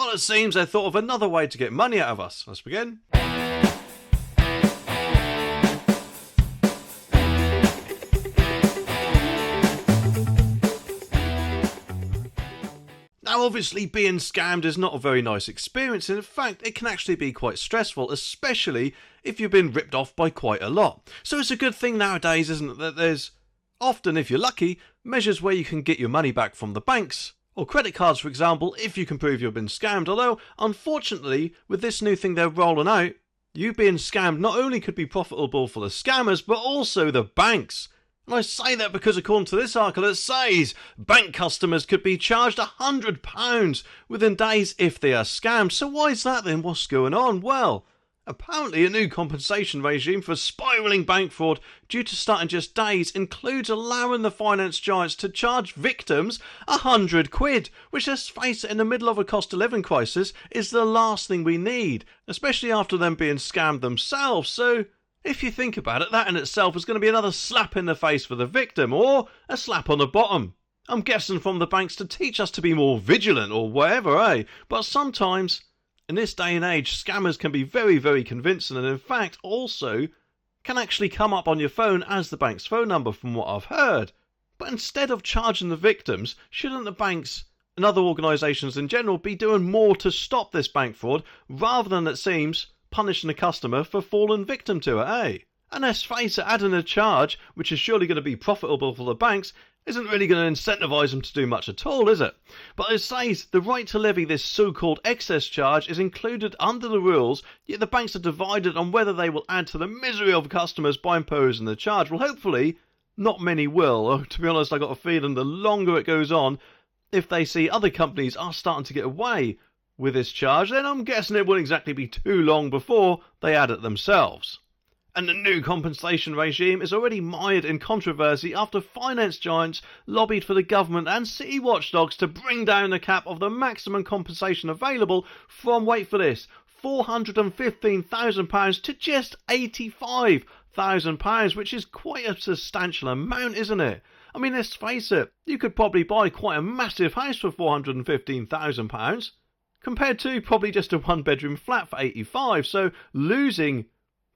Well, it seems they thought of another way to get money out of us. Let's begin. Now, obviously, being scammed is not a very nice experience, and in fact, it can actually be quite stressful, especially if you've been ripped off by quite a lot. So it's a good thing nowadays, isn't it, that there's often, if you're lucky, measures where you can get your money back from the banks, or credit cards, for example, if you can prove you've been scammed. Although, unfortunately, with this new thing they're rolling out, you being scammed not only could be profitable for the scammers, but also the banks. And I say that because according to this article it says bank customers could be charged £100 within days if they are scammed. So why is that then? What's going on? Well, apparently a new compensation regime for spiralling bank fraud due to start in just days includes allowing the finance giants to charge victims £100, which, let's face it, in the middle of a cost of living crisis is the last thing we need, especially after them being scammed themselves. So if you think about it, that in itself is going to be another slap in the face for the victim, or a slap on the bottom. I'm guessing from the banks to teach us to be more vigilant or whatever, eh? But sometimes, in this day and age, scammers can be very, very convincing, and in fact also can actually come up on your phone as the bank's phone number from what I've heard. But instead of charging the victims, shouldn't the banks and other organisations in general be doing more to stop this bank fraud, rather than, it seems, punishing the customer for falling victim to it, eh? And let's face it, adding a charge, which is surely going to be profitable for the banks, isn't really going to incentivise them to do much at all, is it? But it says the right to levy this so-called excess charge is included under the rules, yet the banks are divided on whether they will add to the misery of customers by imposing the charge. Well, hopefully, not many will. To be honest, I got a feeling the longer it goes on, if they see other companies are starting to get away with this charge, then I'm guessing it won't exactly be too long before they add it themselves. And the new compensation regime is already mired in controversy after finance giants lobbied for the government and city watchdogs to bring down the cap of the maximum compensation available from, wait for this, £415,000 to just £85,000, which is quite a substantial amount, isn't it? I mean, let's face it, you could probably buy quite a massive house for £415,000. compared to probably just a one-bedroom flat for 85. So losing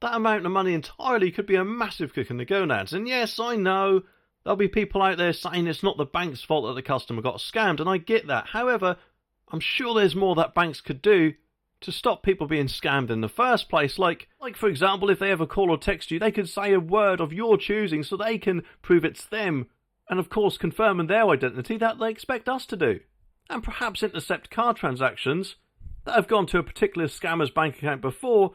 that amount of money entirely could be a massive kick in the gonads. And yes, I know there'll be people out there saying it's not the bank's fault that the customer got scammed, and I get that. However, I'm sure there's more that banks could do to stop people being scammed in the first place. Like for example, if they ever call or text you, they could say a word of your choosing so they can prove it's them, and of course confirming their identity that they expect us to do. And perhaps intercept card transactions that have gone to a particular scammer's bank account before,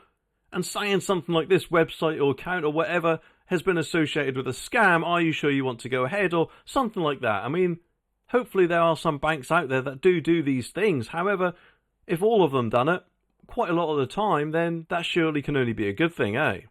and saying something like this website or account or whatever has been associated with a scam, are you sure you want to go ahead, or something like that. I mean, hopefully there are some banks out there that do these things. However, if all of them done it quite a lot of the time, then that surely can only be a good thing, eh?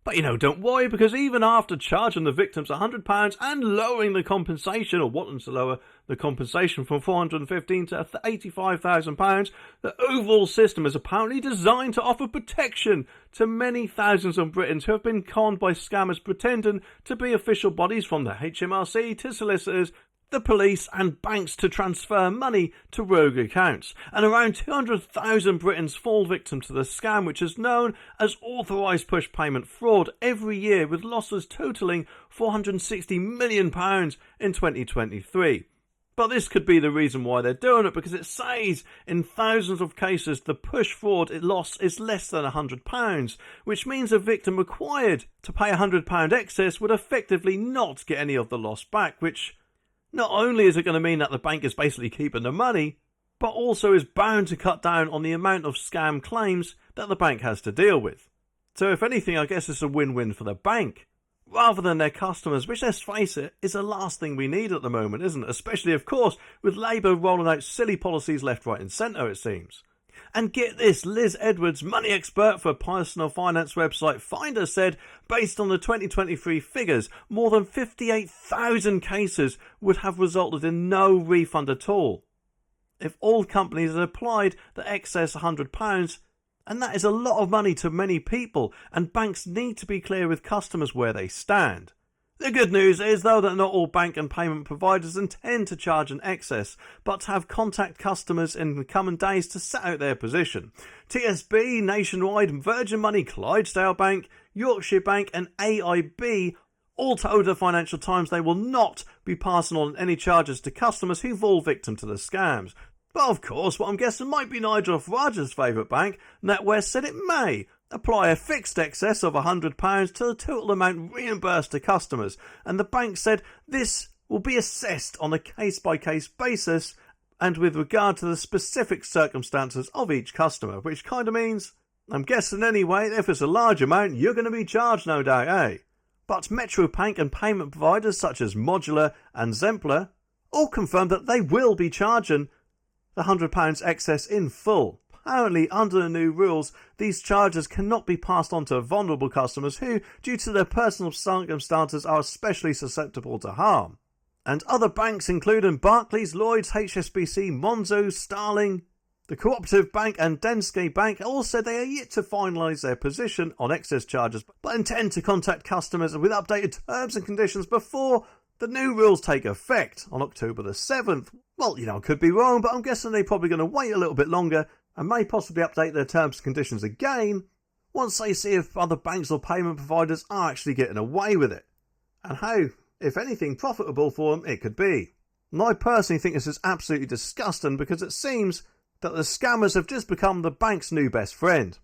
But don't worry, because even after charging the victims £100 and lowering the compensation, or wanting to lower the compensation from £415,000 to £85,000, the overall system is apparently designed to offer protection to many thousands of Britons who have been conned by scammers pretending to be official bodies, from the HMRC to solicitors, the police and banks, to transfer money to rogue accounts. And around 200,000 Britons fall victim to the scam, which is known as authorised push payment fraud, every year, with losses totalling £460 million in 2023. But this could be the reason why they're doing it, because it says in thousands of cases the push fraud loss is less than £100, which means a victim required to pay £100 excess would effectively not get any of the loss back, which not only is it going to mean that the bank is basically keeping the money, but also is bound to cut down on the amount of scam claims that the bank has to deal with. So if anything, I guess it's a win-win for the bank, rather than their customers, which, let's face it, is the last thing we need at the moment, isn't it? Especially, of course, with Labour rolling out silly policies left, right and centre, it seems. And get this, Liz Edwards, money expert for personal finance website Finder, said based on the 2023 figures, more than 58,000 cases would have resulted in no refund at all if all companies had applied the excess £100, and that is a lot of money to many people, and banks need to be clear with customers where they stand. The good news is, though, that not all bank and payment providers intend to charge an excess, but have contact customers in the coming days to set out their position. TSB, Nationwide, Virgin Money, Clydesdale Bank, Yorkshire Bank and AIB all told the Financial Times they will not be passing on any charges to customers who fall victim to the scams. But of course, what I'm guessing might be Nigel Farage's favourite bank, NatWest, said it may apply a fixed excess of £100 to the total amount reimbursed to customers, and the bank said this will be assessed on a case-by-case basis and with regard to the specific circumstances of each customer, which kind of means, I'm guessing anyway, if it's a large amount, you're going to be charged, no doubt, eh? But Metrobank and payment providers such as Modular and Zempler all confirmed that they will be charging the £100 excess in full. Apparently, under the new rules, these charges cannot be passed on to vulnerable customers who, due to their personal circumstances, are especially susceptible to harm. And other banks, including Barclays, Lloyds, HSBC, Monzo, Starling, the Cooperative Bank and Danske Bank, all said they are yet to finalise their position on excess charges, but intend to contact customers with updated terms and conditions before the new rules take effect on October the 7th. Well, I could be wrong, but I'm guessing they're probably going to wait a little bit longer and may possibly update their terms and conditions again once they see if other banks or payment providers are actually getting away with it, and how, if anything, profitable for them it could be. And I personally think this is absolutely disgusting, because it seems that the scammers have just become the bank's new best friend.